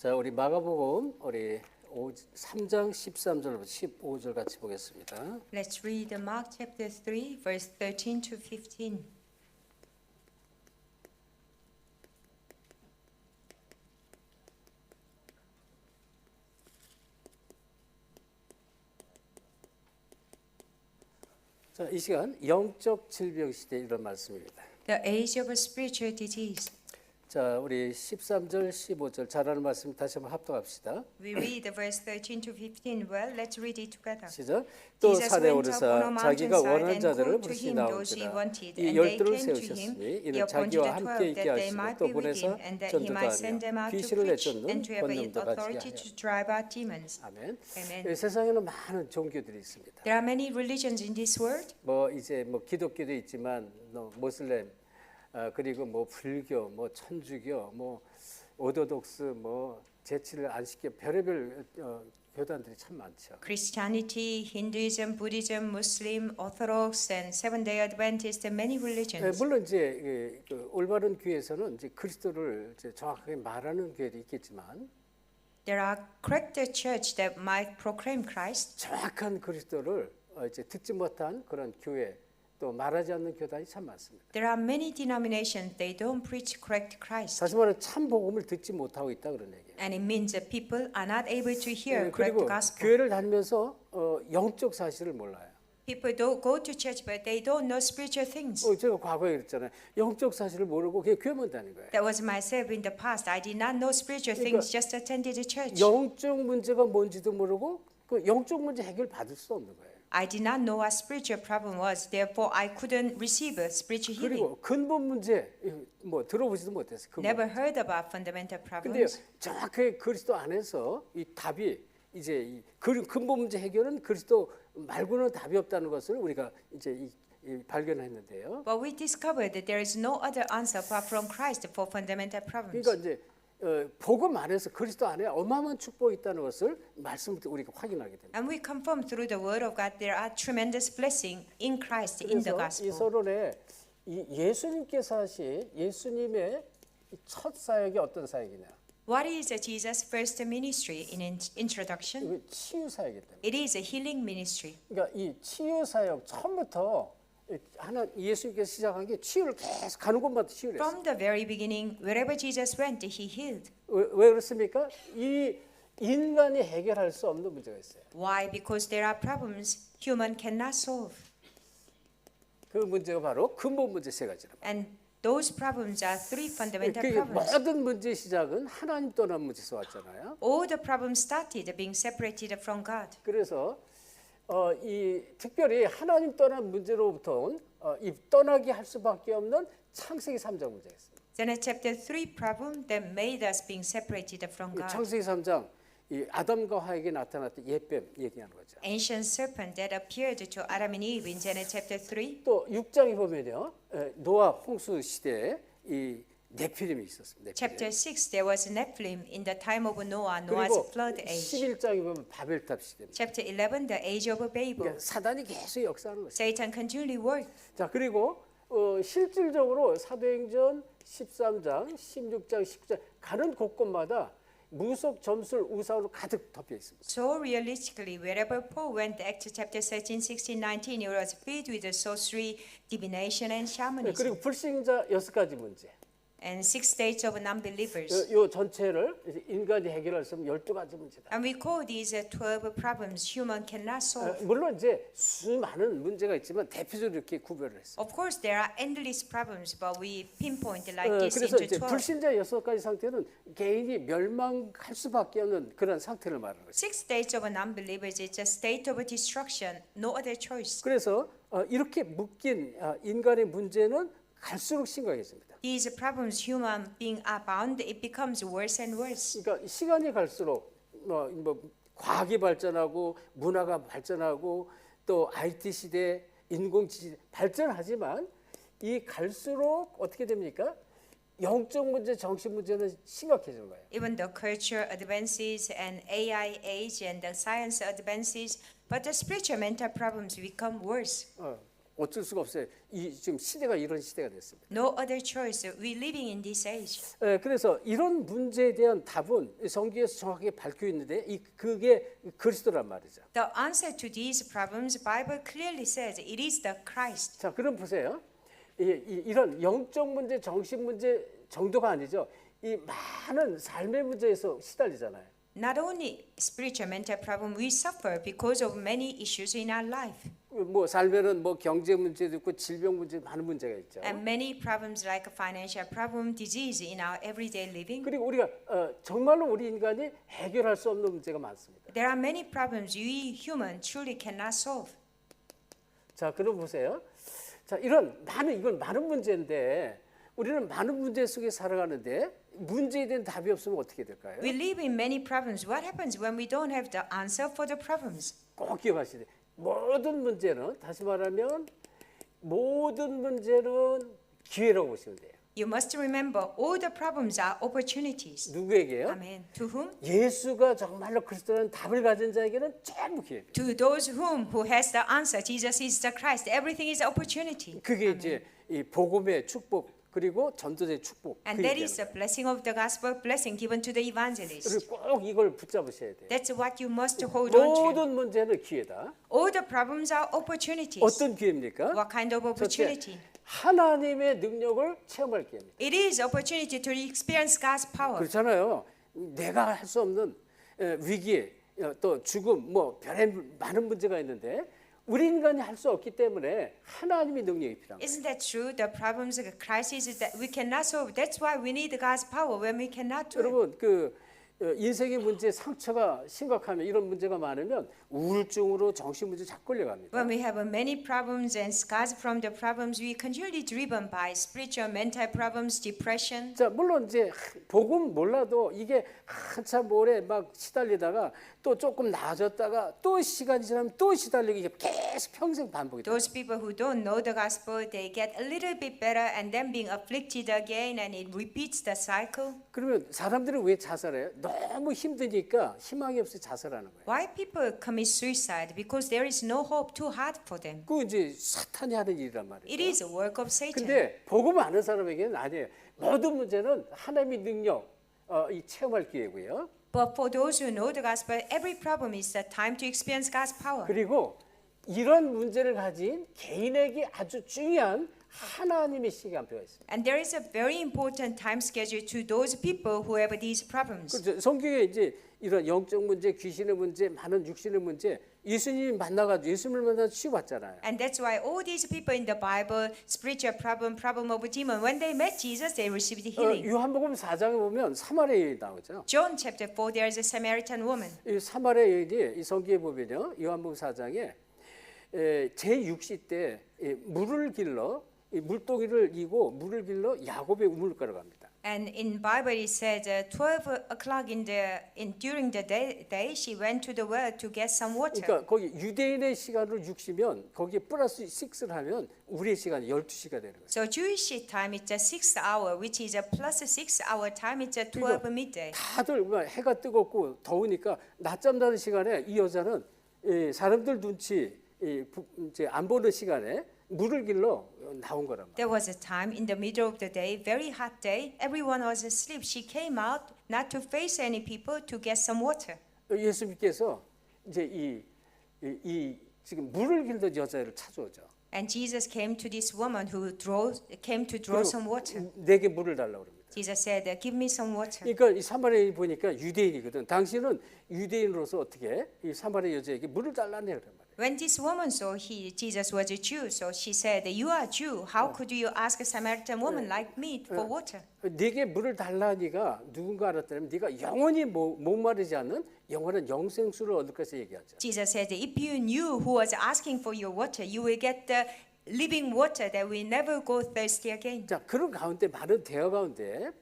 자, 우리 마가복음 우리 3장 13절부터 15절 같이 보겠습니다. Let's read Mark chapter 3, verse 13 to 15. 자, 이 시간 영적 질병 시대 이런 말씀입니다. The age of spiritual disease. 자, 우리 13절, 15절 잘하는 말씀 다시 한번 합독합시다. We read verse 13 to 15. Well, let's read it together. 시작. 또 Jesus 산에 went up on a 오르사 자기가 mountainside 원하는 and 자들을 called to 부르시 him those he 나온지라. wanted, 이 and they 열두를 came to him. 세우셨으니 He 이는 appointed 자기와 the 함께 12 있게 that they might 하시고 또 be with 보내사 him, and that he might send them 전도하며 out to 귀신을 preach 내쫓는 and to have 권능도 가지게 authority 하여. to drive out demons. 아멘. Amen. 이 세상에는 많은 종교들이 있습니다. There are many religions in this world. 뭐 이제 뭐 기독교도 있지만 모슬렘 그리고 뭐 불교, 뭐 천주교, 뭐 오토독스, 뭐 제치를 안 시켜 별의별 교단들이 참 많죠. Christianity, Hinduism, Buddhism, Muslim, Orthodox, and Seventh-day Adventist, and many religions. 물론 이제 그 올바른 교회에서는 이제 그리스도를 이제 정확하게 말하는 교회도 있겠지만 There are correct church that might proclaim Christ. 정확한 그리스도를 이제 듣지 못한 그런 교회 또 말하지 않는 교단이 참 많습니다. There are many denominations they don't preach correct Christ, 다시 말하면 참 복음을 듣지 못하고 있다 그런 얘기예요. and it means that people are not able to hear correct 그리고 gospel. 교회를 다니면서 영적 사실을 몰라요. People don't go to church, but they don't know spiritual things. 제가 과거에 그랬잖아요. 영적 사실을 모르고 그냥 교회만 다닌 거예요. That was myself in the past. I did not know spiritual things, just attended the church. 영적 문제가 뭔지도 모르고 그 영적 문제 해결 받을 수 없는 거예요. I did not know what spiritual problem was. Therefore, I couldn't receive a spiritual healing. 그리고 근본 문제 뭐 들어보지도 못했어요. Never heard about fundamental 근데 problems. 정확하게 그리스도 안에서 이 답이 이제 이 근본 문제 해결은 그리스도 말고는 답이 없다는 것을 우리가 이제 발견했는데요. But we discovered that there is no other answer apart from Christ for fundamental problems. 그러니까 이제 복음 안에서 그리스도 안에 어마어마한 축복이 있다는 것을 말씀을 우리가 확인하게 됩니다. And we confirm through the word of God there are tremendous blessing in Christ in the 그래서 이 gospel. 서론에 예수님께서 하신 예수님의 첫 사역이 어떤 사역이냐? What is Jesus' first ministry in introduction? 이거 치유 사역이다. It is a healing ministry. 그러니까 이 치유 사역 처음부터 예수님께서 시작한 게 치유를 계속 가는 곳마다 치유를 했어요. From the very beginning, wherever Jesus went, he healed. 왜 그렇습니까? 이 인간이 해결할 수 없는 문제가 있어요. Why? Because there are problems human cannot solve. 그 문제가 바로 근본 문제 세 가지라. And those problems are three fundamental 그 problems. 모든 문제의 시작은 하나님 떠난 문제에서 왔잖아요. All the problems started being separated from God. 그래서 이 특별히 하나님 떠난 문제로부터 온 이 떠나게 할 수밖에 없는 창세기 3장 문제가 있습니다. Then a chapter 3 problem that made us being separated from God. 창세기 3장 이 아담과 하에게 나타났던 옛뱀 얘기하는 거죠. Ancient serpent that appeared to Adam and Eve in Genesis chapter 3. 또 6장에 보면요. 노아 홍수 시대에 이 네피림이 있었습니다. Chapter 6 there was Nephilim in the time of Noah, 그리고 Noah's flood age. 11장에 보면 바벨탑 시대입니다. Chapter 11 the age of Babel. 그러니까 사단이 계속 역사하는 것이죠. Satan continually worked. 자, 그리고 실질적으로 사도행전 13장, 16장, 19장 가는 곳곳마다 무속 점술 우상으로 가득 덮여 있습니다. So realistically, wherever Paul went, Acts chapter 13, 16, 19, it was filled with sorcery, divination, and shamanism. 그리고 불신자 6가지 문제. And 6 states of non-believers. 요 전체를 인간이 해결할 수 없는 12가지 문제다. And we call these 12 problems human cannot solve. 물론 이제 수많은 문제가 있지만 대표적으로 이렇게 구별을 했어요. Of course, there are endless problems, but we pinpoint like this 그래서 into 이제 12. 불신자 6가지 상태는 개인이 멸망할 수밖에 없는 그런 상태를 말하는 거죠. 6 states of non-believers is a state of destruction, no other choice. 그래서 이렇게 묶인 인간의 문제는 갈수록 심각해집니다. These problems human being are bound, it becomes worse and worse. 그러니까 시간이 갈수록 뭐 과학이 발전하고 문화가 발전하고 또 IT 시대, 인공지능 발전하지만 이 갈수록 어떻게 됩니까? 영적 문제, 정신 문제는 심각해지는 거예요. Even the culture advances and AI age and the science advances, but the spiritual mental problems become worse. 어쩔 수가 없어요. 이 지금 시대가 이런 시대가 됐습니다. No other choice. We're living in this age. 그래서 이런 문제에 대한 답은 성경에서 정확하게 밝혀 있는데 그게 그리스도란 말이죠. The answer to these problems, the Bible clearly says it is the Christ. 자, 그럼 보세요. 이런 영적 문제, 정신 문제 정도가 아니죠. 이 많은 삶의 문제에서 시달리잖아요. Not only spiritual mental problem, we suffer because of many issues in our life. 뭐 살면은 뭐 경제 문제도 있고 질병 문제 많은 문제가 있죠. And many problems like financial problem, disease in our everyday living. 그리고 우리가 정말로 우리 인간이 해결할 수 없는 문제가 많습니다. There are many problems we human truly cannot solve. 자, 그럼 보세요. 자, 이건 많은 문제인데 우리는 많은 문제 속에 살아가는데 문제에 대한 답이 없으면 어떻게 될까요? We live in many problems. What happens when we don't have the answer for the problems? 꼭 기억하셔야 돼요. 모든 문제는 다시 말하면 모든 문제는 기회라고 보시면 돼요. You must remember all the problems are opportunities. 누구에게요? Amen. To whom? 예수가 정말로 그리스도라는 답을 가진 자에게는 전부 기회입니다. To those who has the answer. Jesus is the Christ. Everything is opportunity. 그게 이제 이 복음의 축복 그리고 전도자의 축복. And that is the blessing of the gospel, blessing given to the evangelist. 그리고 꼭 이걸 붙잡으셔야 돼요. That's what you must hold on to. 모든 문제는 기회다. All the problems are opportunities. 어떤 기회입니까? What kind of opportunity? 하나님의 능력을 체험할 기회입니다. It is opportunity to experience God's power. 그렇잖아요. 내가 할 수 없는 위기, 또 죽음, 뭐 별의 많은 문제가 있는데 우리 인간이 할 수 없기 때문에 하나님의 능력이 필요합니다. Isn't that true? The problems, the crises that we cannot solve. That's why we need God's power when we cannot do it. 여러분 인생의 문제 상처가 심각하면 이런 문제가 많으면 우울증으로 정신 문제 자꾸 걸려갑니다. When we have many problems and scars from the problems, we continually driven by spiritual, mental problems, depression. 자, 물론 이제 복음 몰라도 이게 한참 오래 막 시달리다가 또 조금 나아졌다가 또 시간이 지나면 또 시달리고 이게 계속 평생 반복이 돼요. Those people who don't know the gospel, they get a little bit better and then being afflicted again, and it repeats the cycle. 그러면 사람들은 왜 자살해요? 너무 힘드니까 희망이 없이 자살하는 거예요. Why people commit suicide? Because there is no hope, too hard for them. 그 이제 사탄이 하는 일이란 말이에요. It is a work of Satan. 근데 복음 아는 사람에게는 아니에요. 모든 문제는 하나님의 능력 이 체험할 기회고요. But for those who know the gospel, every problem is the time to experience God's power. 그리고 이런 문제를 가진 개인에게 아주 중요한 하나님의 시간표가 있어요. And there is a very important time schedule to those people who have these problems. 그렇죠. 성경에 이제 이런 영적 문제, 귀신의 문제, 많은 육신의 문제, 예수님이 만나가지고 예수님을 만나 치유받잖아요. And that's why all these people in the Bible, spiritual problem, problem of demon, when they met Jesus, they received healing. 요한복음 4장에 보면 사마리아 여인이 나오죠. John chapter 4, there is a Samaritan woman. 이 사마리아 여인이 이 성경에 보면요, 요한복음 4장에 제6시 때 물을 길러 이 물동이를 이고 물을 길러 야곱의 우물가로 갑니다. And in Bible it says 12 o'clock during the day she went to the well to get some water. 그러니까 거기 유대인의 시간으로 6시면 거기에 플러스 6를 하면 우리의 시간이 12시가 되는 거예요. So Jewish time it's a 6 hour, which is a plus a 6 hour time. It's a 12 midday. 다들 해가 뜨겁고 더우니까 낮잠 자는 시간에 이 여자는 사람들 눈치 이제 안 보는 시간에 물을 길러 나온 거란 말이에요. There was a time in the middle of the day, very hot day. Everyone was asleep. She came out not to face any people to get some water. 예수님께서 이제 이 지금 물을 길던 여자를 찾아오죠. And Jesus came to this woman who came to draw some water. 내게 물을 달라고 그럽니다. Jesus said, "Give me some water." 그러니까 이 사마리아인 보니까 유대인이거든. 당신은 유대인으로서 어떻게 이 사마리아 여자에게 물을 달라네 그런 말이에요. When this woman saw Jesus was a Jew, so she said, "You are a Jew. How could you ask a Samaritan woman like me for water?" 네게 물을 달라니가 누군가 알았다면 네가 영원히 목마르지 않는 영원한 영생수를 얻을 것을 얘기하죠. Jesus said, "If you knew who was asking for your water, you will get the living water that will never go thirsty again." 자, 그런 가운데 많은 대화 가운데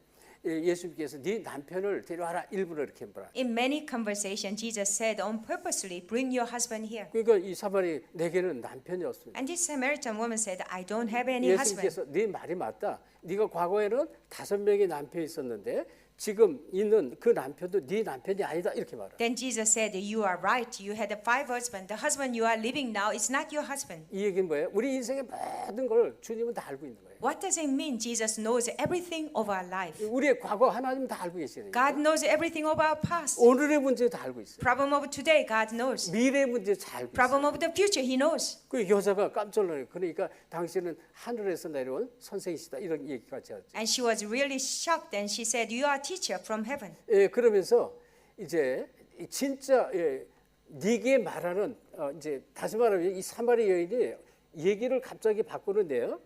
예수님께서 네 남편을 데려와라 일부러 이렇게 말하. In many conversations, Jesus said on purposely, "Bring your husband here." 그러니까 이 사마리 내게는 남편이 없습니다. And this Samaritan woman said, "I don't have any husband." 예수님께서 네 말이 맞다. 네가 과거에는 5명의 남편이 있었는데 지금 있는 그 남편도 네 남편이 아니다 이렇게 말해요. Then Jesus said, you are right. You had 5 husbands. The husband you are living now is not your husband. 이 얘기는 뭐예요? 우리 인생의 모든 걸 주님은 다 알고 있는 거예요. What does it mean? Jesus knows everything of our life. 우리의 과거 하나님 다 알고 계시요 God knows everything of our past. 오늘의 문제 다 알고 있어요. Problem of today, God knows. 미래의 문제 잘 알고 있어요. Problem of the future, He knows. 그 여자가 깜짝 놀라요. 그러니까 당신은 하늘에서 내려온 선생이시다 이런 얘기까지 하죠. And she was really shocked and she said, you are a teacher from heaven. 예, 그러면서 이제 진짜 네게 말하는 이제 다시 말하면 이 사마리 여인이 얘기를 갑자기 바꾸는데요.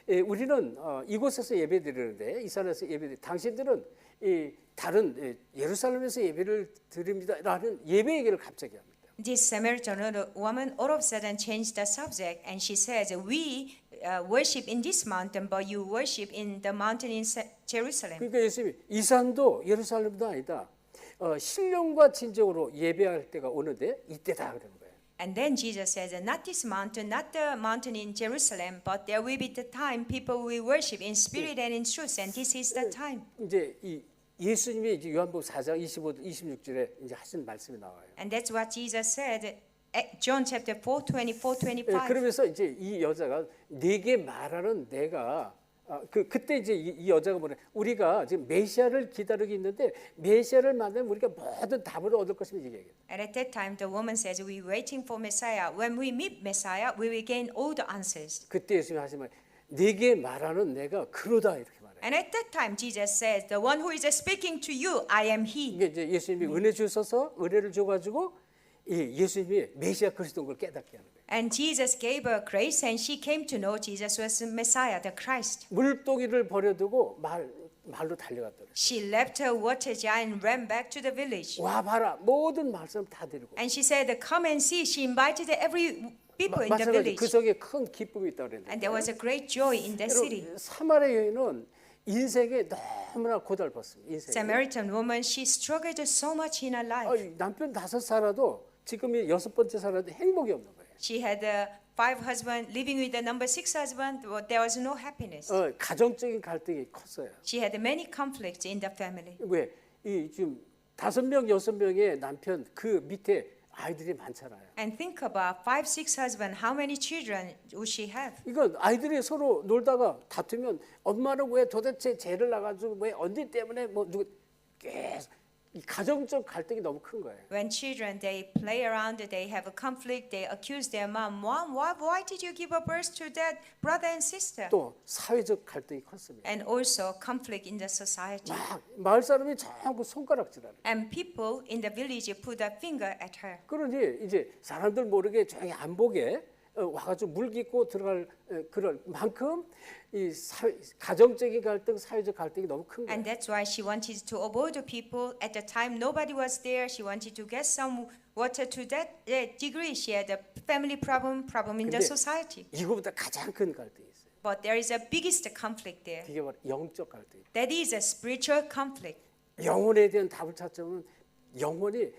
예, 우리는 이곳에서 예배드리는데 이 산에서 예배드리. 당신들은 이 다른 예루살렘에서 예배를 드립니다라는 예배 얘기를 갑자기 합니다. This Samaritan woman all of a sudden changed the subject and she says, we worship in this mountain, but you worship in the mountain in Jerusalem. 그러니까 예수님이 이 산도 예루살렘도 아니다. 신령과 진정으로 예배할 때가 오는데 이때다 그러는 거예요. And then Jesus says, not this mountain, not the mountain in Jerusalem, but there will be the time people will worship in spirit and in truth, and this is the time. 이제 이 예수님이 이제 요한복음 4장 25, 26절에 이제 하신 말씀이 나와요. And that's what Jesus said, John chapter 4, 24, 25. 그러면서 이제 이 여자가 네게 말하는 내가 그때 이제 이 여자가 뭐래? 우리가 지금 메시아를 기다리고 있는데 메시아를 만나면 우리가 모든 답을 얻을 것입니다. 얘기해요. And at that time, the woman says, "We're waiting for Messiah. When we meet Messiah, we will gain all the answers." 그때 예수님이 하신 말, 네게 말하는 내가 그로다 이렇게 말해요. And at that time, Jesus says, "The one who is speaking to you, I am He." 이게 이제 예수님이 은혜 주셔서 은혜를 줘가지고 이 예수님이 메시아 그리스도인 걸 깨닫게 하는 거예요. And Jesus gave her grace, and she came to know Jesus was Messiah, the Christ. 물동이를 버려두고 말로 달려갔더래. She left her water jar and ran back to the village. 와 봐라 모든 말씀 다 드리고. And she said, "Come and see." She invited every people in the 마찬가지 village, 그 속에 큰 기쁨이 있다 그랬는데. and there was a great joy in that city. 사마리아 여인은 인생에 너무나 고달팠습니다. 인생에. Samaritan woman, she struggled so much in her life. 남편 5 살아도 지금이 6번째 살아도 행복이 없는 거예요. She had 5 husbands, living with the number 6 husband, but there was no happiness. 가정적인 갈등이 컸어요. She had many conflicts in the family. 왜? 이 지금 5명, 6명의 남편 그 밑에 아이들이 많잖아요. And think about 5, 6 husbands. How many children would she have? 이건 아이들이 서로 놀다가 다투면 엄마는 왜 도대체 죄를 나가지고 왜 언니 때문에 뭐 누구 계속 이 가정적 갈등이 너무 큰 거예요. When children they play around, they have a conflict. They accuse their mom. Mom, why did you give a birth to that brother and sister? 또 사회적 갈등이 컸습니다. And also conflict in the society. 막 마을 사람이 전부 손가락질하는. And people in the village put a finger at her. 그러니 이제 사람들 모르게 조용히 안 보게 와가지고 물 깃고 들어갈 그럴 만큼 이 가정적인 갈등, 사회적 갈등이 너무 큰 거예요. And that's why she wanted to avoid the people. At the time, nobody was there. She wanted to get some water to that degree. She had a family problem in the 근데 society. 이거보다 가장 큰 갈등이 있어요. But there is a biggest conflict there. 이게 바로 영적 갈등. That is a spiritual conflict. 영혼에 대한 답을 찾자면 영혼이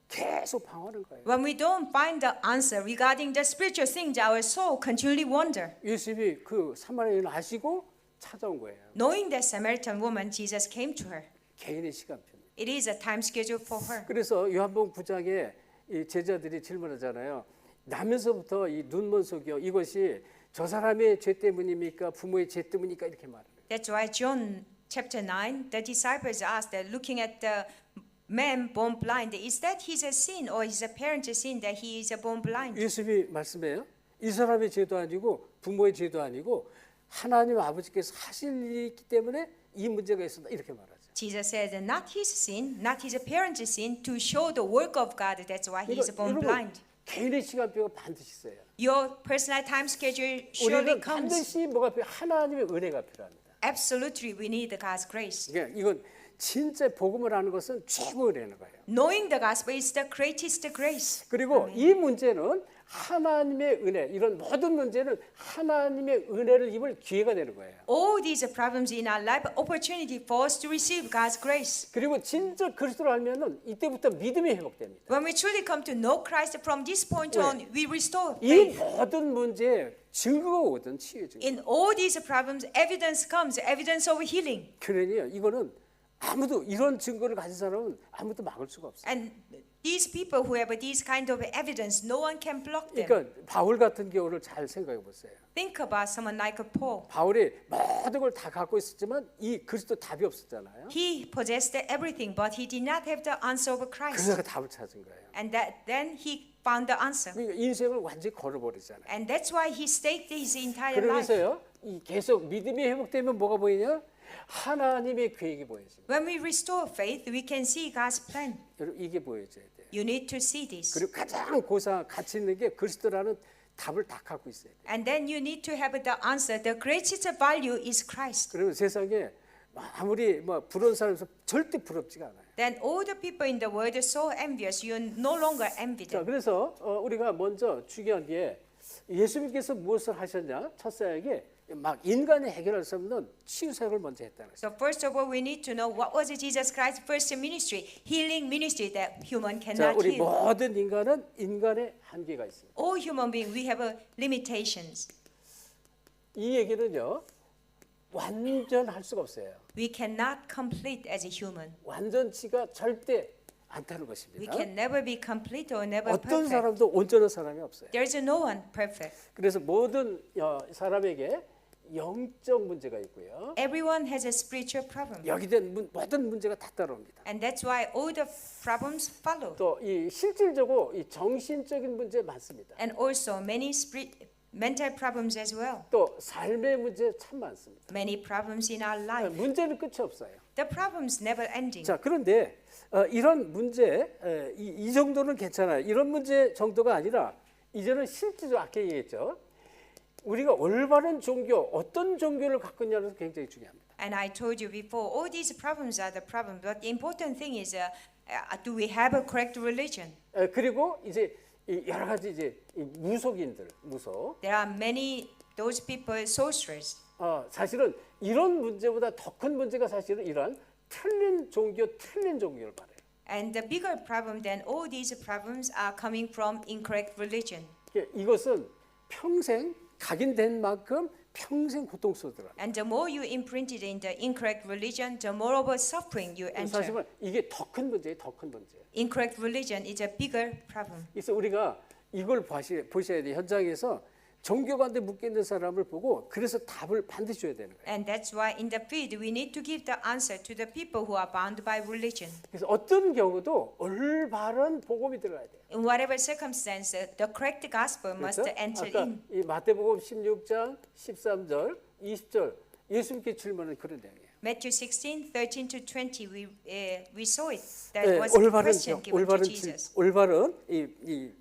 계속 방황하는 거예요. When we don't find the answer regarding the spiritual things, our soul continually wander. 예수님이 그 사마리아인을 아시고 찾아온 거예요. Knowing that Samaritan woman, Jesus came to her. 개인의 시간표. It is a time schedule for her. 그래서 요한복음 9장에 이 제자들이 질문하잖아요. 나면서부터 이 눈먼 속이요 이것이 저 사람의 죄 때문입니까 부모의 죄 때문입니까 이렇게 말해요. That's why John chapter 9, the disciples asked, that looking at the man born blind, is that his sin or his parents' sin that he is born blind? 예수님이 말씀해요. 이 사람의 죄도 아니고 부모의 죄도 아니고 하나님 아버지께서 하실 일이 있기 때문에 이 문제가 있었다 이렇게 말하죠. Jesus said, not his sin, not his parents' sin, to show the work of God. That's why he is born blind. 개인의 시간표가 반드시 있어요. Your personal time schedule surely 우리는 comes. 반드시 뭐가 필요? 하나님의 은혜가 필요합니다. Absolutely, we need God's grace. 그러니까 이건 진짜 복음을 아는 것은 최고 은혜는 거예요. Knowing the gospel is the greatest grace. 그리고 이 문제는 하나님의 은혜, 이런 모든 문제는 하나님의 은혜를 입을 기회가 되는 거예요. All these problems in our life, opportunity for us to receive God's grace. 그리고 진짜 그리스도를 알면은 이때부터 믿음이 회복됩니다. When we truly come to know Christ from this point on, we restore 이 faith. 모든 문제에 증거가 오거든, 치유의 증거. In all these problems, evidence comes, evidence of healing. 그러니 이거는 아무도 이런 증거를 가진 사람은 아무도 막을 수가 없어요. And these people who have this kind of evidence, no one can block them. 그러니까 바울 같은 경우를 잘 생각해 보세요. Think about someone like Paul. 바울이 모든 걸 다 갖고 있었지만 이 그리스도 답이 없었잖아요. He possessed everything, but he did not have the answer of Christ. 그래서 답을 찾은 거예요. And then he found the answer. 그러니까 인생을 완전히 걸어버리잖아요. And that's why he staked his entire life. 그러면서요, 이 계속 믿음이 회복되면 뭐가 보이냐? 하나님의 계획이 보여집니다. When we restore faith, we can see God's plan. 여러분 이게 보여져야 돼요. You need to see this. 그리고 가장 고상 가치 있는 게 그리스도라는 답을 다 갖고 있어야 돼요. And then you need to have the answer. The greatest value is Christ. 그러면 세상에 아무리 부러운 사람이 절대 부럽지가 않아요. Then all the people in the world are so envious. You no longer envy 자, them. 그래서 우리가 먼저 중요한 게 예수님께서 무엇을 하셨냐? 첫사역에 막 인간이 해결할 수 없는 치유 사역을 먼저 했다는 거죠. So first of all, we need to know what was Jesus Christ's first ministry, healing ministry that human 자, cannot 우리 heal. 모든 인간은 인간의 한계가 있습니다. All human beings, we have limitations. 이 얘기는요, 완전할 수가 없어요. We cannot complete as a human. 완전치가 절대 않다는 We 것입니다. can never be complete or never 어떤 perfect. 사람도 온전한 사람이 없어요. There is no one perfect. 그래서 모든 사람에게 영적 문제가 있고요. Everyone has a spiritual problem. 여기 된 모든 문제가 다 따라옵니다. And that's why all the problems follow. 또 이 실질적으로 이 정신적인 문제 많습니다. And also many mental problems as well. 또 삶의 문제 참 많습니다. Many problems in our life. 문제는 끝이 없어요. The problems never ending. 자, 그런데 이런 문제 이 정도는 괜찮아요. 이런 문제 정도가 아니라 이제는 실질적으로 아까 얘기했죠. 우리가 올바른 종교, 어떤 종교를 갖고 있냐는 굉장히 중요합니다. And I told you before, all these problems are the problem. But the important thing is, do we have a correct religion? 그리고 이제 이 여러 가지 이제 이 무속인들, 무속. There are many those people sorcerers. 사실은 이런 문제보다 더 큰 문제가 사실은 이러한 틀린 종교를 말해요. And the bigger problem than all these problems are coming from incorrect religion. 이것은 평생 각인된 만큼 평생 고통스러워요. And the more you imprinted in the incorrect religion, the more of a suffering you enter. 사실은 이게 더 큰 문제예요, 더 큰 문제. Incorrect religion is a bigger problem. 그래서 우리가 이걸 보셔야 돼요. 현장에서 종교 가운데 묶여 있는 사람을 보고 그래서 답을 반드시 줘야 되는 거예요. And that's why in the field we need to give the answer to the people who are bound by religion. 그래서 어떤 경우도 올바른 복음이 들어가야 돼요. In whatever circumstance, the correct gospel must 그렇죠? enter 아까 in. 이 마태복음 16장 13절, 20절 예수님께 질문은 그런 내용이에요. Matthew 16, 13 to 20, we saw it. That 네, was the question given to Jesus. 올바른 이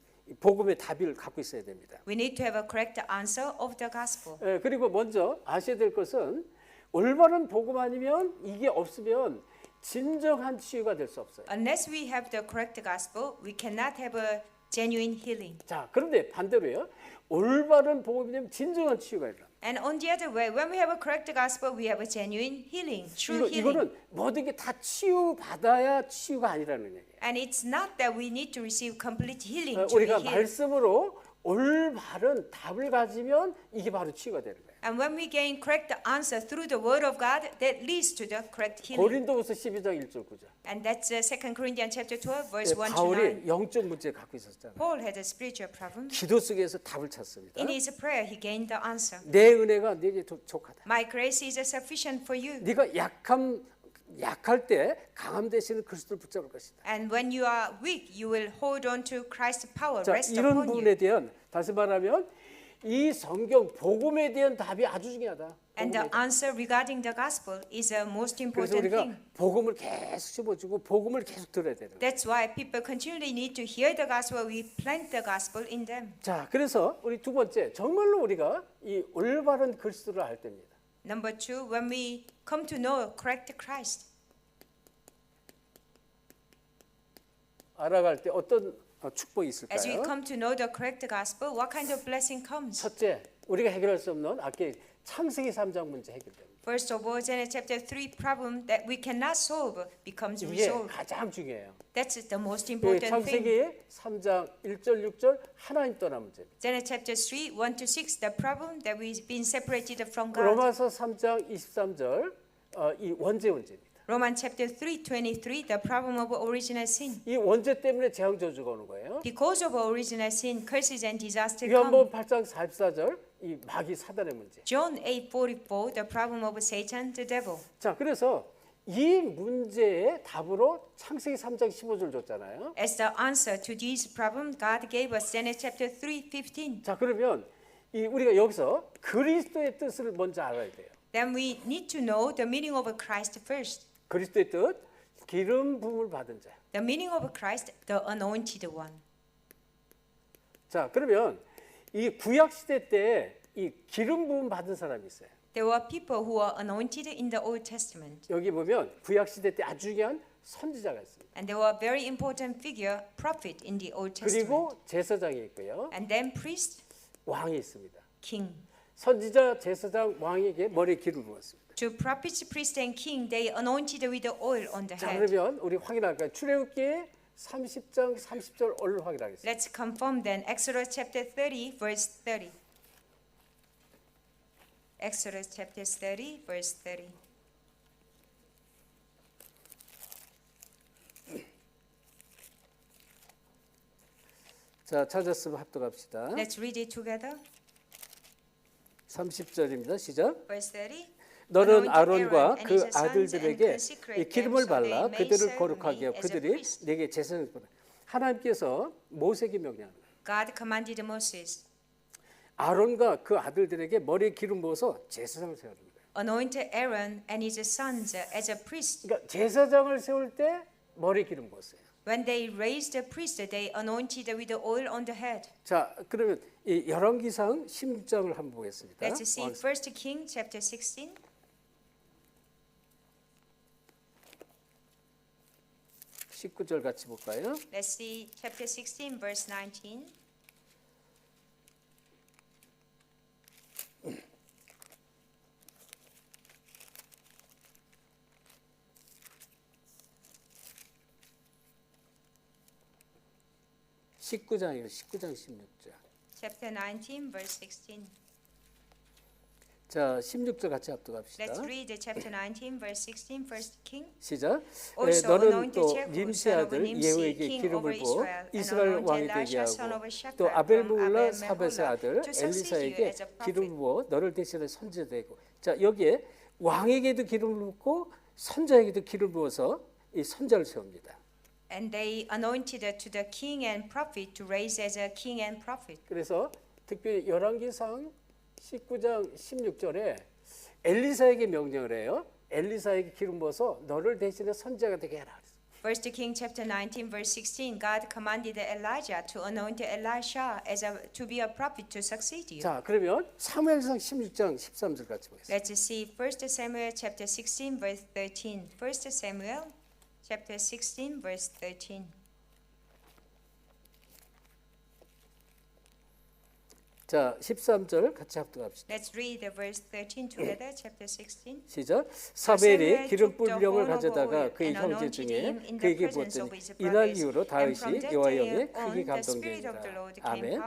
복음의 답을 갖고 있어야 됩니다. We need to have a correct answer of the gospel. 그리고 먼저 아셔야 될 것은 올바른 복음 아니면 이게 없으면 진정한 치유가 될 수 없어요. Unless we have the correct gospel, we cannot have a genuine healing. 자, 그런데 반대로요. 올바른 복음이 되면 진정한 치유가 일어납니다. And on the other way, when we have a correct gospel, we have a genuine healing, true healing. 이거는 모든 게 다 치유 받아야 치유가 아니라는 얘기예요. And it's not that we need to receive complete healing to be 우리가 healed. 말씀으로 올바른 답을 가지면 이게 바로 치유가 되는 거예요. And when we gain correct answer through the word of God, that leads to the correct healing. 고린도후서 12장 1절 9절. And that's 2 Corinthians chapter 12, verse 1 to 9. 바울이 영적 문제 갖고 있었잖아요. Paul had a spiritual problem. 기도 속에서 답을 찾습니다. In his prayer, he gained the answer. 내 은혜가 네게 족하다. My grace is sufficient for you. 네가 약할 때 강함 되시는 그리스도를 붙잡을 것이다. And when you are weak, you will hold on to Christ's power, 자, rest 이런 upon 부분에 you. 대한 다시 말하면 이 성경 복음에 대한 답이 아주 중요하다. And the answer regarding the gospel is the most 그래서 important 우리가 thing. 복음을 계속 심어주고 복음을 계속 들어야 되는 거예요. That's why people continually need to hear the gospel. We plant the gospel in them. 자, 그래서 우리 두 번째 정말로 우리가 이 올바른 그리스도를 알 때입니다. Number two, when we come to know correct Christ. 알아갈 때 어떤 축복이 As we 있을까요? come to know the correct gospel, what kind of blessing comes? 첫째, 우리가 해결할 수 없는 아까 창세기 3장 문제 해결됩니다. First of all, Genesis chapter 3 problem that we cannot solve becomes 이게 resolved. 가장 중요해요. That's the most 이 important thing. 창세기 3장 1절 6절 하나님 떠난 문제입니다. Genesis chapter 3, 1 to 6, the problem that we've been separated from God. 로마서 3장 23절 이 원죄 문제입니다. Romans chapter 3:23, the problem of original sin. 이 원죄 때문에 재앙 저주가 오는 거예요. Because of original sin, curses and disaster 요한복음 come. 8장 44절 이 마귀 사단의 문제. John 8:44, the problem of Satan, the devil. 자, 그래서 이 문제의 답으로 창세기 3장 15절 줬잖아요. As the answer to this problem, God gave us Genesis chapter 3:15. 자, 그러면 이 우리가 여기서 그리스도의 뜻을 먼저 알아야 돼요. Then we need to know the meaning of Christ first. 그리스도의 뜻, 기름 부음을 받은 자. The meaning of Christ, the anointed one. 자, 그러면 이 구약 시대 때 이 기름 부음 받은 사람이 있어요. There were people who were anointed in the Old Testament. 여기 보면 구약 시대 때 아주 중요한 선지자가 있습니다. And there were very important figure, prophet in the Old Testament. 그리고 제사장이 있고요. And then priest, 왕이 있습니다. king. 선지자, 제사장, 왕에게 머리에 기름을 부었습니다. To prophets, priest, and king, they anointed with the oil on the 자, head. 그러면 우리 확인할까요? 출애굽기 30장 30절 얼른 확인하겠습니다. Let's confirm then. Exodus chapter 30, verse 30. Exodus chapter 30, verse 30. 자, 찾았으면 합독합시다. Let's read it together. 30절입니다. 시작. Verse 30. 너는 Anoint 아론과 Aaron and 그 his sons and 아들들에게 consecrate 이 기름을 them so they 발라 may 그들을 serve 거룩하게 me 하고 as a 그들이 priest. 내게 제사장을 보내. 하나님께서 모세에게 명령합니다. God commanded Moses, 아론과 그 아들들에게 머리에 기름 부어서 제사장을 세우는 거예요. anoint Aaron and his sons as a priest. 그러니까 제사장을 세울 때 머리에 기름 부었어요. When they raised the priest, they anointed with the oil on the head. 자, 그러면 이 열왕기상 16장을 한번 보겠습니다. Let's see First King chapter 16. 19절 같이 볼까요? Let's see chapter 16, verse 19. (19장이에요) 19장 16절. Chapter 19, verse 16. 자, 16절 같이 합독합시다. Let's read the chapter 19, verse 16, First King. 시작. Also 너는 anointed 또 Jehu, 님시 son of 아들 Nimsi, 예후에게 king 기름을 over 부어 Israel, and 이스라엘 왕이 anointed 되게 Elisha, son 하고 of Shaphat, 또 from 아벨몰라 Abel 사벳의 Meholah, 아들 to succeed you 엘리사에게 as a prophet. 기름을 부어 너를 대신해 선지자되고. 자, 여기에 왕에게도 기름을 붓고 선자에게도 기름을 부어서 이 선자를 세웁니다. And they anointed to the king and prophet to raise as a king and prophet. 그래서 특별히 열왕기상 19장 16절에 엘리사에게 명령을 해요. 엘리사에게 기름 부어서 너를 대신해 선지자가 되게 해라. First King chapter 19, verse 16, God commanded Elijah to anoint Elisha to be a prophet to succeed you. 자, 그러면 사무엘상 16장 13절 같이 보겠습니다. Let's see 1 Samuel chapter 16, verse 13. 1 Samuel chapter 16, verse 13. 자, 13절 같이 합독합시다. Let's read the verse 13 together, chapter 16. 시작. 사무엘이 기름 뿔병을 가져다가 그의 형제 중에 그에게 부었더니 이날 이후로 다윗이 여호와 영에 크게 감동되니라. 아멘.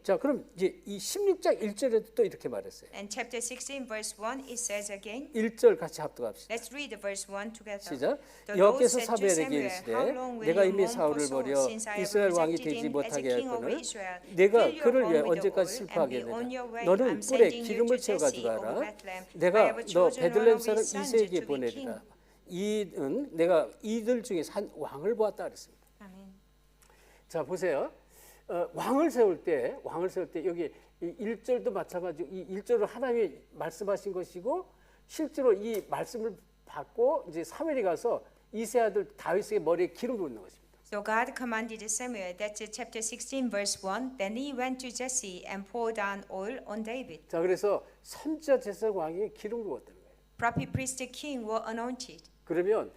자, 그럼 이제 이 16장 1절에도 또 이렇게 말했어요. And chapter 16, verse 1, it says again. 1절 같이 합독합시다. Let's read the verse 1 together. 시작. The Lord 여호와께서 said to 사무엘에게 Samuel, 이르시되 How long will 내가 you 이미 mourn 사울을 for Saul, 버려 since I have 이스라엘 왕이 rejected 되지 him as a 못하게 king over 하였거늘 Israel? 내가 Fill your 그를 home 위해 with the 언제까지 oil, and 슬퍼하게 be on your 하느냐. way. 너는 I'm 뿔에 sending you 기름을 to 채워 Jesse 가져가라. over Bethlehem. I 내가 have 너 chosen one 베들레헴 of 사람 his sons 이세에게 to be 보내리라. king. 이는 내가 이들 중에 한 왕을 보았다 그랬습니다. 아멘. 자, 보세요. 왕을 세울 때 여기 이 1절도 마찬가지고 이 1절을 하나님이 말씀하신 것이고 실제로 이 말씀을 받고 이제 사무엘이 가서 이세 아들 다윗에게 머리에 기름 붓는 것입니다. So God commanded Samuel, that's chapter 16, verse 1. Then he went to Jesse and poured down oil on David. 자, 그래서 선지자 제사장 왕에게 기름을 부었다는 거예요. Prophet, priest, king were anointed. 그러면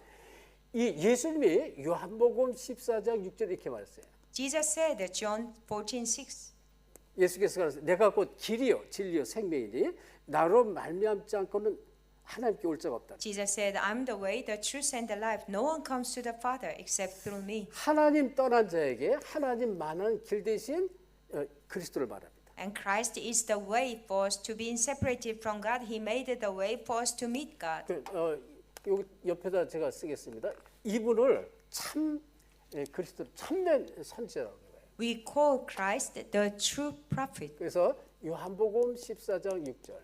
이 예수님이 요한복음 14장 6절에 이렇게 말했어요. Jesus said, John 14:6. 예수께서 가라사대 내가 곧 길이요 진리요 생명이니 나로 말미암지 않고는 하나님께 올 자가 없다. Jesus said, I'm the way, the truth, and the life. No one comes to the Father except through me. 하나님 떠난 자에게 하나님만한 길 대신 그리스도를 말합니다. And Christ is the way for us to be separated from God. He made the way for us to meet God. 요 옆에다 제가 쓰겠습니다. 이분을 참 그리스도 참된 선지자라고 해요. We call Christ the true prophet. 그래서 요한복음 14장 6절.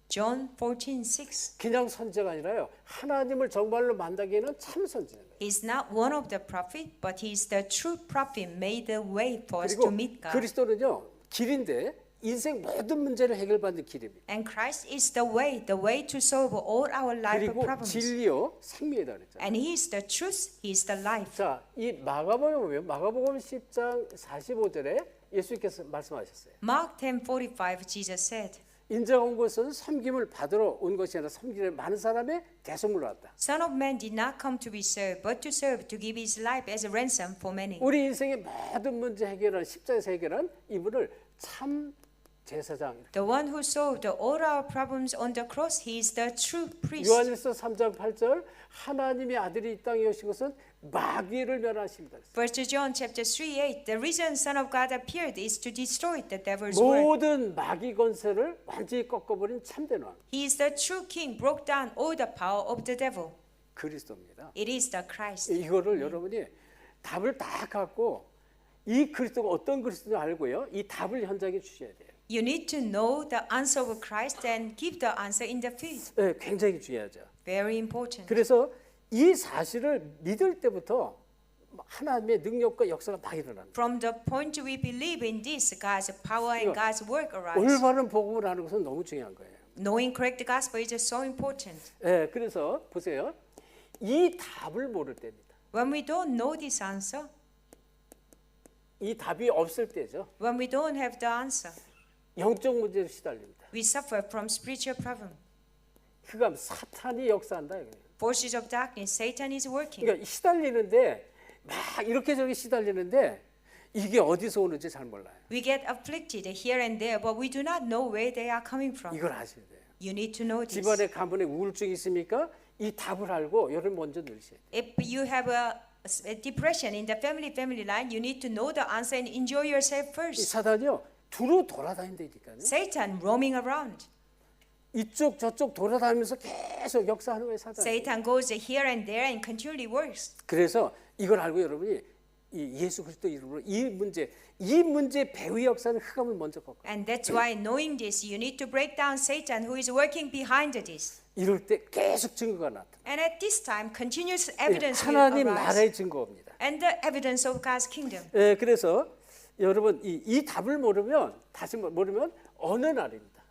John 14:6. 그냥 선지자가 아니라요. 하나님을 정말로 만나기에는 참 선지자예요. He's not one of the prophet, but he's the true prophet, made the way for us to 그리고 meet God. 그리스도는요. 길인데 인생 모든 문제를 해결받는 길입니다. And Christ is the way to solve all our life 그리고 problems. 진리요 생명이다 그랬잖아요. And he is the truth, he is the life. 자, 이 마가복음에 보면 마가복음 10장 45절에 예수님께서 말씀하셨어요. Mark 10:45, Jesus said, 인자가 온 것은 섬김을 받으러 온 것이 아니라 섬기는 많은 사람의 대속물로 왔다. Son of Man did not come to be served, but to serve, to give his life as a ransom for many. 우리 인생의 모든 문제 해결한 십자가에서 해결한 이분을 참 제사장. The one who solved all our problems on the cross, he is the true priest. 요한일서 3장 8절 하나님의 아들이 이 땅에 오신 것은 마귀를 멸하십니다. 1 John chapter 3:8, the reason Son of God appeared is to destroy the devil's work. 모든 마귀 권세를 완전히 꺾어버린 참된 왕 He is the true king, broke down all the power of the devil. 그리스도입니다. It is the Christ. 이거를 여러분이 답을 다 갖고 이 그리스도가 어떤 그리스도인지 알고요. 이 답을 현장에 주셔야 돼요. You need to know the answer of Christ and give the answer in the field. 네, 굉장히 중요하죠. Very important. 그래서 이 사실을 믿을 때부터 하나님의 능력과 역사가 막 일어납니다. From the point we believe in this, God's power and God's work arise. 올바른 복음을 아는 것은 너무 중요한 거예요. Knowing correct gospel is so important. 네, 그래서 보세요. 이 답을 모를 때입니다. When we don't know this answer, 이 답이 없을 때죠. when we don't have the answer, 영적 문제로 시달립니다. we suffer from spiritual problem. 그러니까 사탄이 역사한다. Forces of darkness, Satan is working. 그러니까 시달리는데 막 이렇게 저렇게 시달리는데 이게 어디서 오는지 잘 몰라요. We get afflicted here and there, but we do not know where they are coming from. 이걸 아셔야 돼요. You need to know this. 집안에 가문에 우울증이 있습니까? 이 답을 알고 여러분 먼저 누리셔야 돼요. If you have a depression in the family line, you need to know the answer and enjoy yourself 이 first. 사단이요 두루 돌아다닌다니까요. Satan roaming around. 이쪽 저쪽 돌아다니면서 계속 역사하는 거예요 사단. Satan goes here and there and continually works. 그래서 이걸 알고 여러분이 이 예수 그리스도 이름으로 이 문제 배후의 역사는 흑암을 먼저 꺾어. And that's why knowing this, you need to break down Satan who is working behind this. 이럴 때 계속 증거가 나타나. And at this time, continuous evidence will 하나님 arise. 나라의 증거입니다. And the evidence of God's kingdom. 예, 그래서 여러분 이 답을 모르면 다시 모르면 어느 날입니다.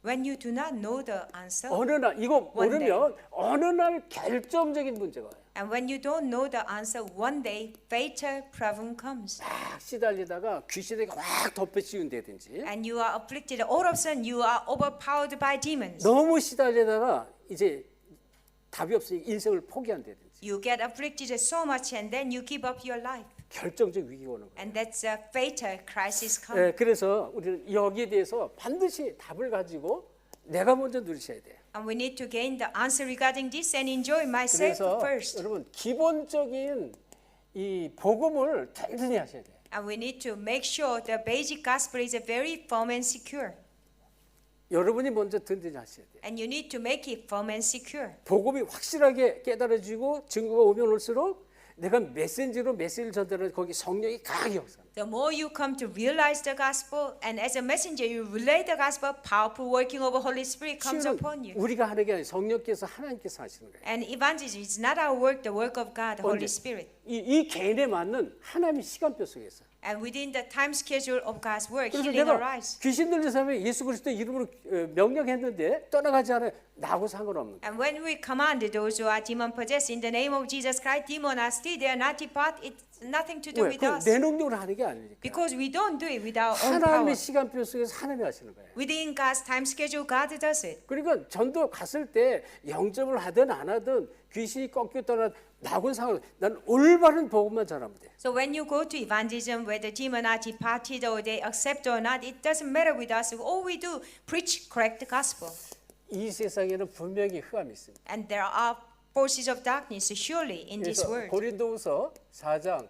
When you do not know the answer, 어느 날 이거 One 모르면 어느 날 결정적인 문제가 와요. and when you don't know the answer, one day fatal problem comes. 막 시달리다가 귀신에게 확 덮어씌운다든지 And you are afflicted. All of a sudden, you are overpowered by demons. 너무 시달리다가 이제 답이 없으니 인생을 포기한다든지 You get afflicted so much, and then you give up your life. 결정적 위기가 오는 거예요. And that's a fatal crisis coming. 예, 그래서 우리는 여기에 대해서 반드시 답을 가지고 내가 먼저 누리셔야 돼요. And we need to gain the answer regarding this and enjoy myself 그래서 first. 여러분 기본적인 이 복음을 든든히 하셔야 돼요. And we need to make sure the basic gospel is very firm and secure. 여러분이 먼저 든든히 하셔야 돼요. And you need to make it firm and secure. 복음이 확실하게 깨달아지고 증거가 오면 올수록 내가 메시지를 전달하는 거기 성령이 강하게 역사합니다. The more you come to realize the gospel, and as a messenger you relay the gospel, powerful working of the Holy Spirit comes 치유는 upon you. 우리가 하는 게 아니라 성령께서 하나님께서 하시는 거예요. And evangelism is not our work, the work of God, the Holy 언제? Spirit. 이 개인에 맞는 하나님의 시간표 속에서. And within the time schedule of God's work, 그래서 healing 내가 arise. 귀신 들린 사람이 예수 그리스도 이름으로 명령했는데 떠나가지 않아요. 나하고 상관없는 거예요. And when we command those who are demon possessed in the name of Jesus Christ, demon are still they are not depart. It's nothing to do 왜? with 그건 us. 내 능력으로 하는 게 아니니까. Because we don't do it with our own power. 하나님의 시간표 속에서 하나님이 하시는 거예요. Within God's time schedule, God does it. 그러니까 전도 갔을 때 영접을 하든 안 하든 귀신이 꺾여 떠나 나하고는 상관없어요. 난 올바른 복음만 전하면 돼. So when you go to evangelism, whether demon are departed or they accept or not, it doesn't matter with us. All we do, preach correct gospel. 이 세상에는 분명히 흑암이 있습니다. And there are forces of darkness surely in this 그래서 world. 고린도후서 4장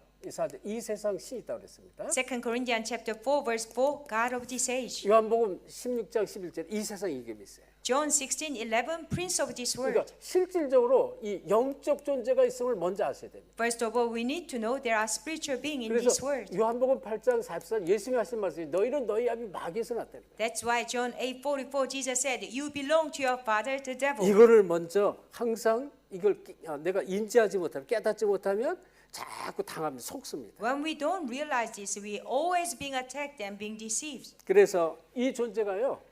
이 세상 시 있다고 그랬습니다. 2 Corinthians chapter 4 verse 4, God of this age. 요한복음 16장 11절 이 세상 이김이 있어요. John 16:11, Prince of this world. 그러니까 실질적으로 이 영적 존재가 있음을 먼저 아셔야 됩니다. First of all, we need to know there are spiritual beings in this 그래서 world. 요한복음 8장 44절 예수님이 하신 말씀이 너희는 너희 아비 마귀에서 났다는 거예요. That's why John 8:44, Jesus said, "You belong to your father, the devil." 이거를 먼저 항상 이걸 내가 인지하지 못하면 깨닫지 못하면 자꾸 당합니다. 속습니다. When we don't realize this, we always being attacked and being deceived. 그래서 이 존재가요.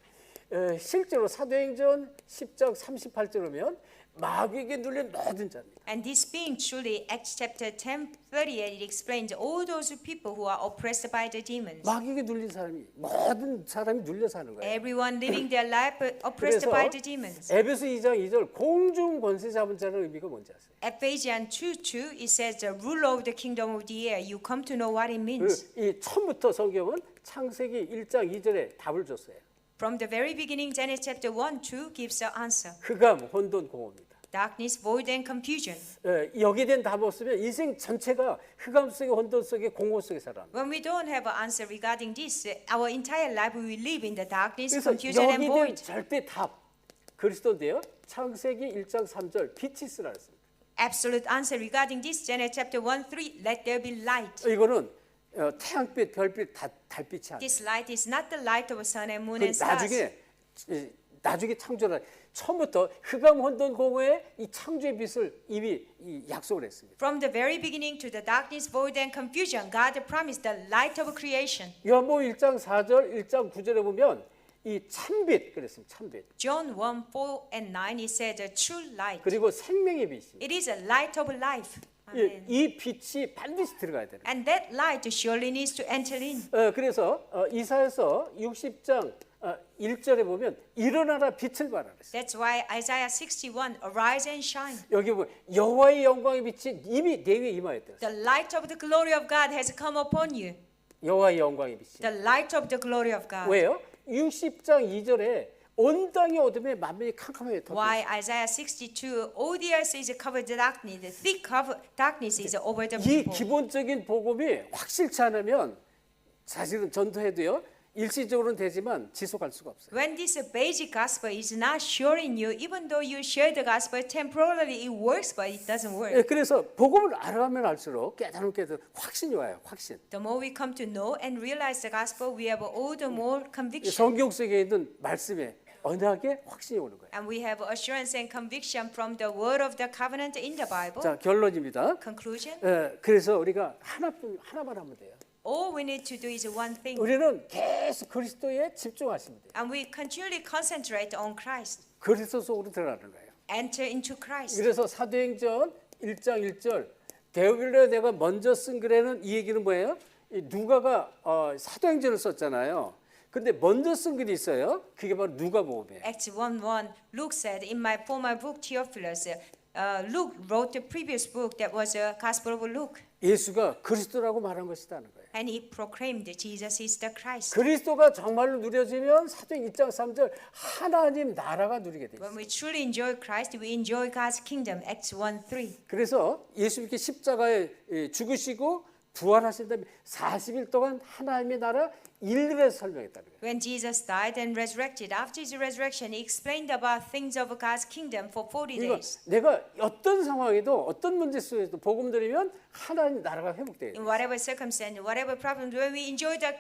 실제로 사도행전 10장 38절이면 마귀에게 눌린 모든 자입니다. And this being truly, Acts chapter 10:38, it explains all those people who are oppressed by the demons. 마귀에게 눌린 사람이 모든 사람이 눌려 사는 거예요. Everyone living their life oppressed 그래서 by the demons. 에베소 2장 2절 공중 권세 잡은 자는 의미가 뭔지 아세요? Ephesians 2:2, it says the ruler of the kingdom of the air. You come to know what it means. 이 처음부터 성경은 창세기 1장 2절에 답을 줬어요. From the very beginning, Genesis chapter 1-2 gives the answer. 흑암, 혼돈, 공허입니다. Darkness, void, and confusion. 여기에 대한 답 없으면 인생 전체가 흑암 속에 혼돈 속에 공허 속에 살아갑니다. When we don't have an answer regarding this, our entire life we will live in the darkness, 그래서 confusion, and 여기에 대한 void. 절대 답 그리스도인데요. 창세기 1장 3절 빛이 있으라 했습니다. Absolute answer regarding this, Genesis chapter 1-3, let there be light. 이거는 태양빛, 별빛, 달빛이 아니에요. This light is not the light of sun and moon 그 and stars. 나중에 창조를 처음부터 흑암 혼돈 공허의 이 창조의 빛을 이미 약속을 했습니다. From the very beginning to the darkness, void, and confusion, God promised the light of creation. 요한복음 1장 4절, 1장 9절에 보면 이 참빛 그랬습니다. 참빛. John 1:4 and 9, it said the true light. 그리고 생명의 빛입니다. It is a light of life. Amen. 이 빛이 반드시 들어가야 돼요. And that light surely needs to enter in. 그래서 이사야서 60장 1절에 보면 일어나라 빛을 발하라. That's why Isaiah 61, arise and shine. 여기 보면 여호와의 영광의 빛이 이미 내 위에 임하였다. The light of the glory of God has come upon you. 여호와의 영광의 빛이. The light of the glory of God. 왜요? 60장 2절에 온 땅의 어둠에 만민이 캄캄하게 덮여. Why Isaiah 62, all the earth is covered with darkness, the thick cover, darkness is over the 이 people. 기본적인 복음이 확실치 않으면 사실은 전도해도요 일시적으로는 되지만 지속할 수가 없어요. When this basic gospel is not sure in you, even though you share the gospel temporarily, it works, but it doesn't work. 그래서 복음을 알아가면 알수록 깨달음께 확신이 와요. 확신. The more we come to know and realize the gospel, we have all the more conviction. 성경 속에 있는 말씀에 언약에 확신이 오는 거예요. And we have assurance and conviction from the word of the covenant in the Bible. 자 결론입니다. Conclusion. 그래서 우리가 하나만 하면 돼요. All we need to do is one thing. 우리는 계속 그리스도에 집중하시면 돼요. And we continually concentrate on Christ. 그리스도 속으로 들어가는 거예요. Enter into Christ. 그래서 사도행전 1장 1절 데오빌로에 내가 먼저 쓴 글에는 이 얘기는 뭐예요? 이 누가가 사도행전을 썼잖아요. 근데 먼저 쓴 글이 있어요. 그게 바로 누가복음이에요. Acts 1:1, Luke said, in my book Theophilus, Luke wrote the previous book that was a Gospel of Luke. 예수가 그리스도라고 말한 것이다는 거예요. And he proclaimed that Jesus is the Christ. 그리스도가 정말로 누려지면 사도행 1장 3절 하나님 나라가 누리게 돼 있어요. When we truly enjoy Christ, we enjoy God's kingdom. Acts 1:3. 그래서 예수님께 십자가에 죽으시고 부활하신 다음에 40일 동안 하나님의 나라 일일에서 설명했다는 거예요. When Jesus died and resurrected, after his resurrection, he explained about things of God's kingdom for 40 그러니까 days. 내가 어떤 상황에도 어떤 문제 속에서도 복음 들으면 하나님 나라가 회복돼요. In whatever circumstance, whatever problem, when we enjoy the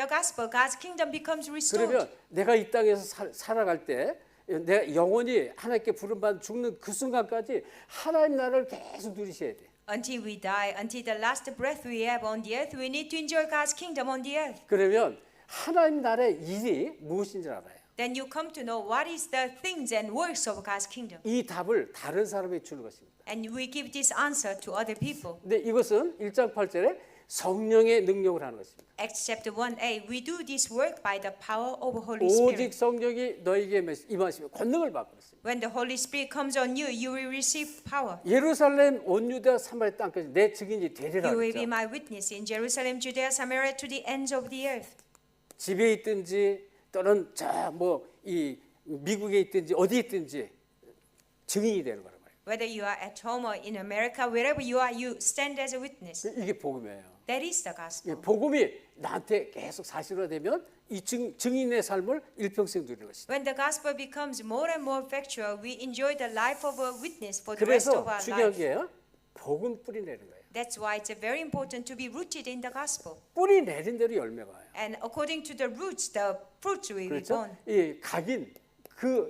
gospel, God's kingdom becomes restored. 그러면 내가 이 땅에서 살아갈 때 내 영혼이 하나님께 부름받아 죽는 그 순간까지 하나님 나라를 계속 누리셔야 돼. Until we die, until the last breath we have on the earth, we need to enjoy God's kingdom on the earth. 그러면 하나님 나라의 일이 무엇인지 알아요. Then you come to know what is the things and works of God's kingdom. 이 답을 다른 사람에게 주는 것입니다. And we give this answer to other people. 근데 이것은 1장 8절에 성령의 능력을 하는 것입니다. Acts chapter 1a, we do this work by the power of Holy 오직 Spirit. 성령이 너에게 임하시면 권능을 받고 있습니다. When the Holy Spirit comes on you, you will receive power. 예루살렘 온 유다 사마리아 땅까지 내 증인이 되리라 You will be 그랬죠. my witness in Jerusalem, Judea, Samaria, to the ends of the earth. 집에 있든지 또는 이 미국에 있든지 어디에 있든지 증인이 되는 거란 말이에요. Whether you are at home or in America, wherever you are, you stand as a witness. 이게 복음이에요. That is the 이 gospel. 복음이 나한테 계속 사실화되면 이 증인의 삶을 일평생 누리는 것이다. When the gospel becomes more and more factual, we enjoy the life of a witness for the rest of 그래서 our 중요한 life. 게 복음 뿌리 내는 거예요. That's why it's very important to be rooted in the gospel. 뿌리 내린 대로 열매가 와요. And according to the roots, the fruits will be 그렇죠? born. 이 각인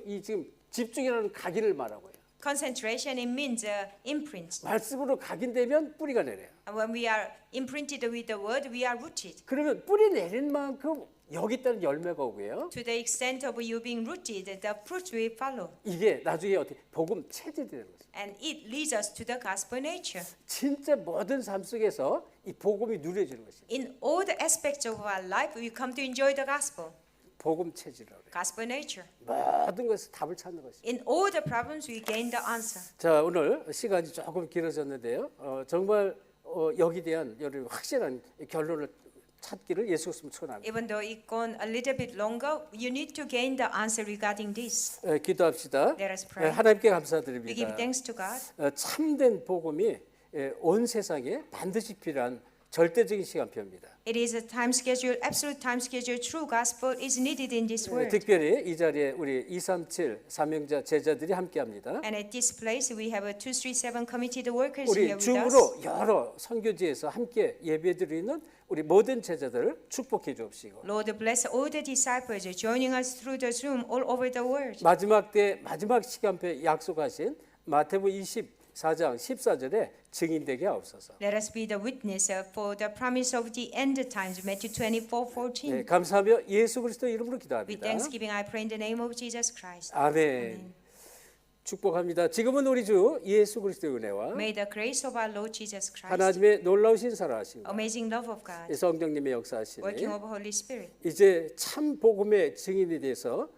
이 지금 집중이라는 각인을 말하고 요. Concentration, it means imprint. 말씀으로 각인되면 뿌리가 내려요. And when we are imprinted with the word, we are rooted. 그러면 뿌리 내린 만큼 여기 있다는 열매가 오고요. To the extent of you being rooted, the fruits will follow. 이게 나중에 어떻게 복음 체질이 되는 거죠. And it leads us to the gospel nature. 진짜 모든 삶 속에서 이 복음이 누려지는 것이에요. In all the aspects of our life, we come to enjoy the gospel. 복음 체질이라고 그래요. Gospel nature. 모든 것에 답을 찾는 것이에요. In all the problems, we gain the answer. 자, 오늘 시간이 조금 길어졌는데요. 정말 여기 대한 여러 확실한 결론을 찾기를 예수 그리스도 축원합니다. Even though it gone a little bit longer, you need to gain the answer regarding this. 기도합시다. Let us pray. 하나님께 We give 감사드립니다. thanks to God. 참된 복음이 온 세상에 반드시 필요한 절대적인 시간표입니다. It is a time schedule, absolute time schedule. True gospel is needed in this world. 특별히 이 자리에 우리 237 사명자 제자들이 함께합니다. And at this place, we have a 237 committed workers 우리 here with us. 중으로 여러 선교지에서 함께 예배드리는 우리 모든 제자들을 축복해 주옵시고 Lord, bless all the disciples joining us through the Zoom all over the world. 마지막 때 마지막 시간표에 약속하신 마태복음 24장 14절에 증인되게 하옵소서. Let us be the witness for the promise of the end times, Matthew 24:14. 감사하며 예수 그리스도 이름으로 With 기도합니다. thanksgiving, I pray in the name of Jesus Christ. 아멘. 축복합니다. 지금은 우리 주 예수 그리스도의 은혜와 May the grace of our Lord Jesus Christ, 하나님의 놀라우신 사랑하심과 amazing love of God, 성령님의 역사하심이 working of Holy Spirit, 이제 참 복음의 증인이 돼서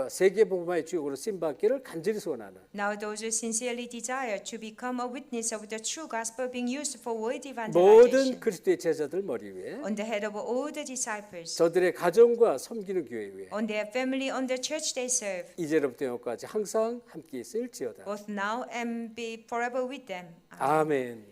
세계 복음화의 주역으로 쓰임받기를 간절히 소원하는 now those who sincerely desire to become a witness of the true gospel being used for world 모든 evangelization 그리스도의 제자들 머리 위에 on the head of all the disciples, 저들의 가정과 섬기는 교회 위에 on their family, on the church they serve, 이제로부터 영원까지 항상 함께 있을지어다. both now and be forever with them. 아멘.